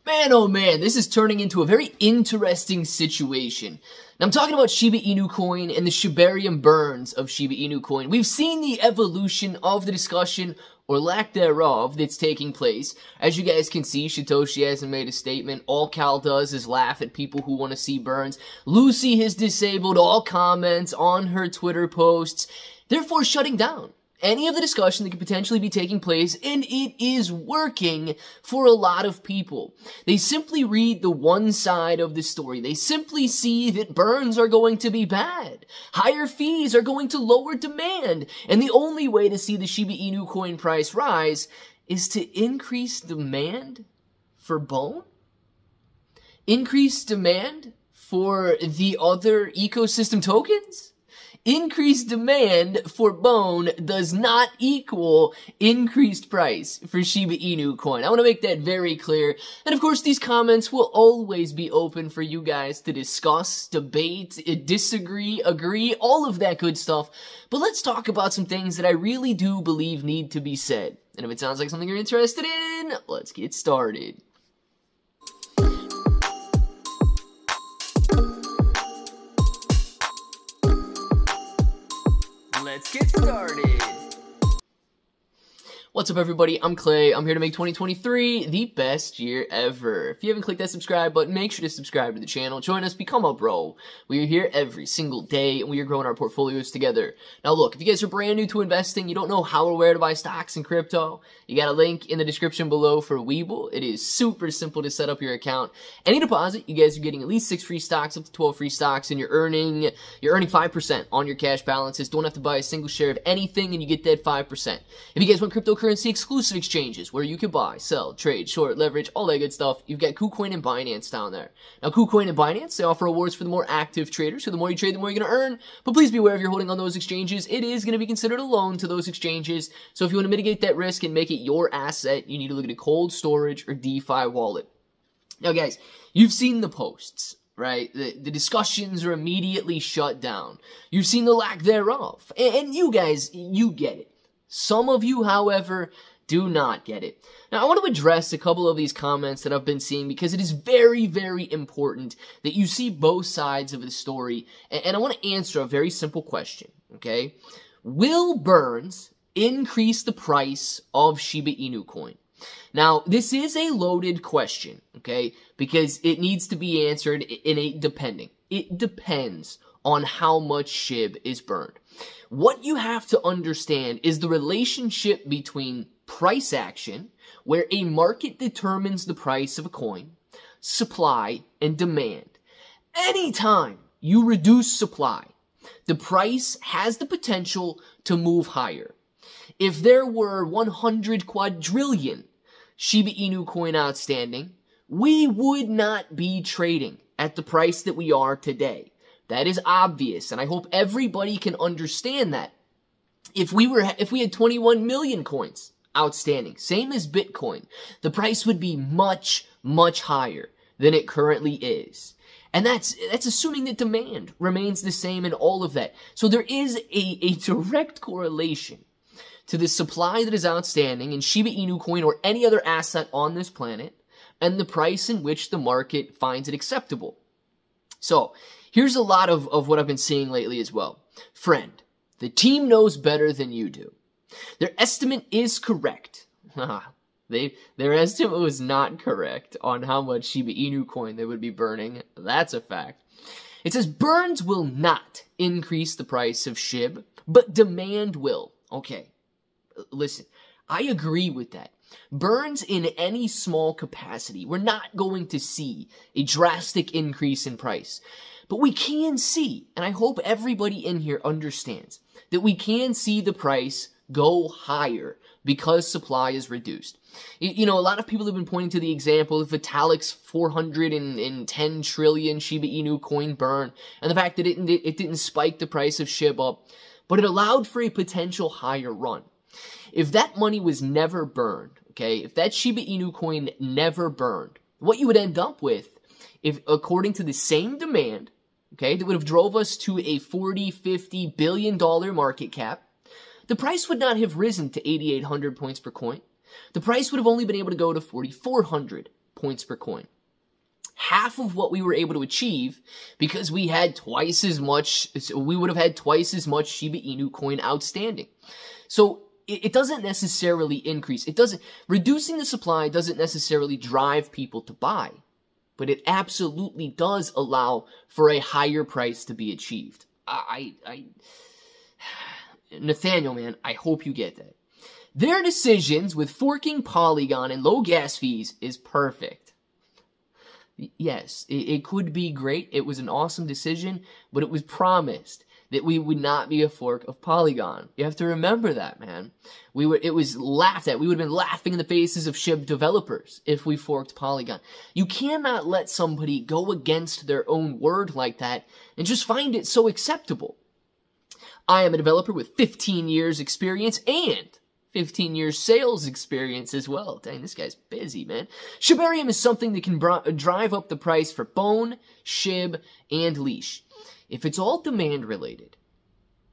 Man, oh man, this is turning into a very interesting situation. Now, I'm talking about Shiba Inu Coin and the Shibarium burns of Shiba Inu Coin. We've seen the evolution of the discussion, or lack thereof, that's taking place. As you guys can see, Satoshi hasn't made a statement. All Cal does is laugh at people who want to see burns. Lucy has disabled all comments on her Twitter posts, therefore shutting down any of the discussion that could potentially be taking place, and it is working for a lot of people. They simply read the one side of the story. They simply see that burns are going to be bad. Higher fees are going to lower demand, and the only way to see the Shiba Inu coin price rise is to increase demand for bone? Increase demand for the other ecosystem tokens? Increased demand for bone does not equal increased price for Shiba Inu coin. I want to make that very clear. And of course, these comments will always be open for you guys to discuss, debate, disagree, agree, all of that good stuff. But let's talk about some things that I really do believe need to be said. And if it sounds like something you're interested in, let's get started. Let's get started. What's up, everybody? I'm Clay. I'm here to make 2023 the best year ever. If you haven't clicked that subscribe button, make sure to subscribe to the channel. Join us, become a bro. We are here every single day, and we are growing our portfolios together. Now, look, if you guys are brand new to investing, you don't know how or where to buy stocks and crypto, you got a link in the description below for Webull. It is super simple to set up your account. Any deposit, you guys are getting at least 6 free stocks, up to 12 free stocks, and you're earning 5% on your cash balances. Don't have to buy a single share of anything, and you get that 5%. If you guys want cryptocurrency exclusive exchanges where you can buy, sell, trade, short, leverage, all that good stuff, you've got KuCoin and Binance down there. Now, KuCoin and Binance, they offer rewards for the more active traders, so the more you trade, the more you're going to earn. But please be aware, if you're holding on those exchanges, it is going to be considered a loan to those exchanges. So if you want to mitigate that risk and make it your asset, you need to look at a cold storage or DeFi wallet. Now, guys, you've seen the posts, right? The discussions are immediately shut down. You've seen the lack thereof. And you guys, you get it. Some of you, however, do not get it. Now, I want to address a couple of these comments that I've been seeing because it is very, very important that you see both sides of the story. And I want to answer a very simple question, okay? Will burns increase the price of Shiba Inu coin? Now, this is a loaded question, okay? Because it needs to be answered in a depending. It depends on how much SHIB is burned. What you have to understand is the relationship between price action, where a market determines the price of a coin, supply, and demand. Anytime you reduce supply, the price has the potential to move higher. If there were 100 quadrillion Shiba Inu coin outstanding, we would not be trading at the price that we are today. That is obvious, and I hope everybody can understand that. If we had 21 million coins outstanding, same as Bitcoin, the price would be much, much higher than it currently is. And that's assuming that demand remains the same and all of that. So there is a direct correlation to the supply that is outstanding in Shiba Inu coin or any other asset on this planet and the price in which the market finds it acceptable. So, here's a lot of what I've been seeing lately as well. Friend, the team knows better than you do. Their estimate is correct. Their estimate was not correct on how much Shiba Inu coin they would be burning. That's a fact. It says burns will not increase the price of SHIB, but demand will. Okay, listen, I agree with that. Burns in any small capacity, we're not going to see a drastic increase in price. But we can see, and I hope everybody in here understands, that we can see the price go higher because supply is reduced. You know, a lot of people have been pointing to the example of Vitalik's 410 trillion Shiba Inu coin burn, and the fact that it didn't spike the price of SHIB up, but it allowed for a potential higher run. If that money was never burned, okay, if that Shiba Inu coin never burned, what you would end up with, if according to the same demand, okay, that would have drove us to a $40–50 billion market cap, the price would not have risen to 8,800 points per coin. The price would have only been able to go to 4,400 points per coin. Half of what we were able to achieve because we had twice as much, we would have had twice as much Shiba Inu coin outstanding. So it doesn't necessarily increase. Reducing the supply doesn't necessarily drive people to buy, but it absolutely does allow for a higher price to be achieved. Nathaniel, man, I hope you get that. Their decisions with forking Polygon and low gas fees is perfect. Yes, it could be great. It was an awesome decision, but it was promised that we would not be a fork of Polygon. You have to remember that, man. It was laughed at. We would have been laughing in the faces of SHIB developers if we forked Polygon. You cannot let somebody go against their own word like that and just find it so acceptable. I am a developer with 15 years experience and 15 years sales experience as well. Dang, this guy's busy, man. Shibarium is something that can drive up the price for Bone, SHIB, and Leash. If it's all demand related,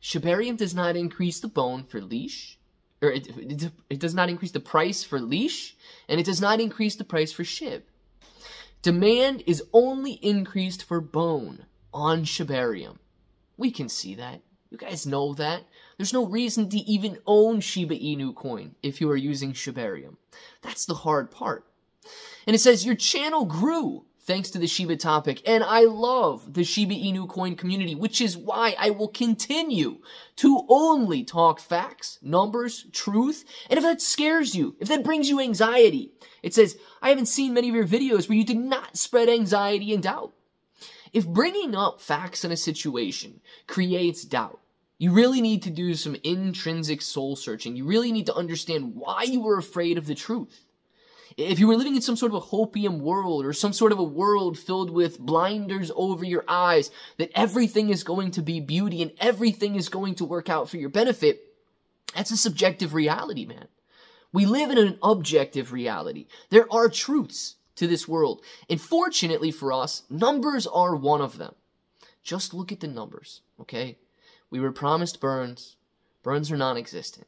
Shibarium does not increase the Bone for Leash, or it does not increase the price for Leash, and it does not increase the price for SHIB. Demand is only increased for Bone on Shibarium. We can see that. You guys know that. There's no reason to even own Shiba Inu Coin if you are using Shibarium. That's the hard part. And it says, your channel grew thanks to the Shiba topic, and I love the Shiba Inu Coin community, which is why I will continue to only talk facts, numbers, truth, and if that scares you, if that brings you anxiety, it says, I haven't seen many of your videos where you did not spread anxiety and doubt. If bringing up facts in a situation creates doubt, you really need to do some intrinsic soul searching. You really need to understand why you were afraid of the truth. If you were living in some sort of a hopium world or some sort of a world filled with blinders over your eyes, that everything is going to be beauty and everything is going to work out for your benefit, that's a subjective reality, man. We live in an objective reality. There are truths to this world. And fortunately for us, numbers are one of them. Just look at the numbers, okay? We were promised burns. Burns are non-existent.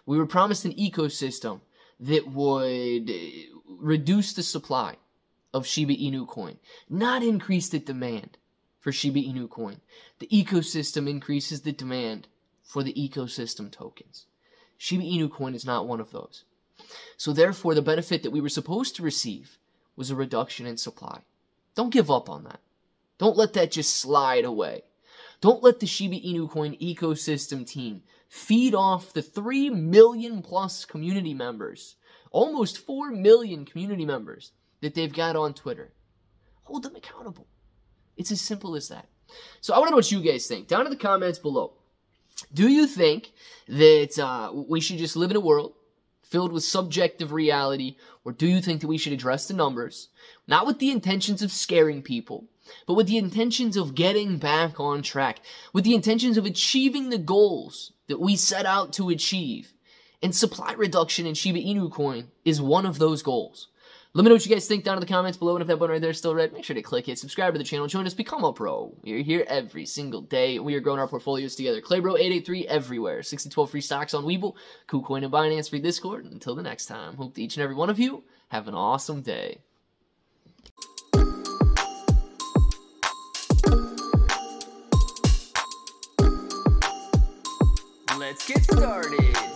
We were promised an ecosystem that would reduce the supply of Shiba Inu Coin, not increase the demand for Shiba Inu Coin. The ecosystem increases the demand for the ecosystem tokens. Shiba Inu Coin is not one of those. So therefore, the benefit that we were supposed to receive was a reduction in supply. Don't give up on that. Don't let that just slide away. Don't let the Shiba Inu Coin ecosystem team feed off the 3 million plus community members, almost 4 million community members that they've got on Twitter. Hold them accountable. It's as simple as that. So I want to know what you guys think. Down in the comments below. Do you think that we should just live in a world filled with subjective reality, or do you think that we should address the numbers, not with the intentions of scaring people, but with the intentions of getting back on track, with the intentions of achieving the goals that we set out to achieve? And supply reduction in Shiba Inu Coin is one of those goals. Let me know what you guys think down in the comments below, and if that button right there is still red, make sure to click it, subscribe to the channel, join us, become a pro. We are here every single day, and we are growing our portfolios together. Claybro883 everywhere, 6012 free stocks on Webull, KuCoin and Binance, free Discord. Until the next time, hope that each and every one of you have an awesome day. Let's get started.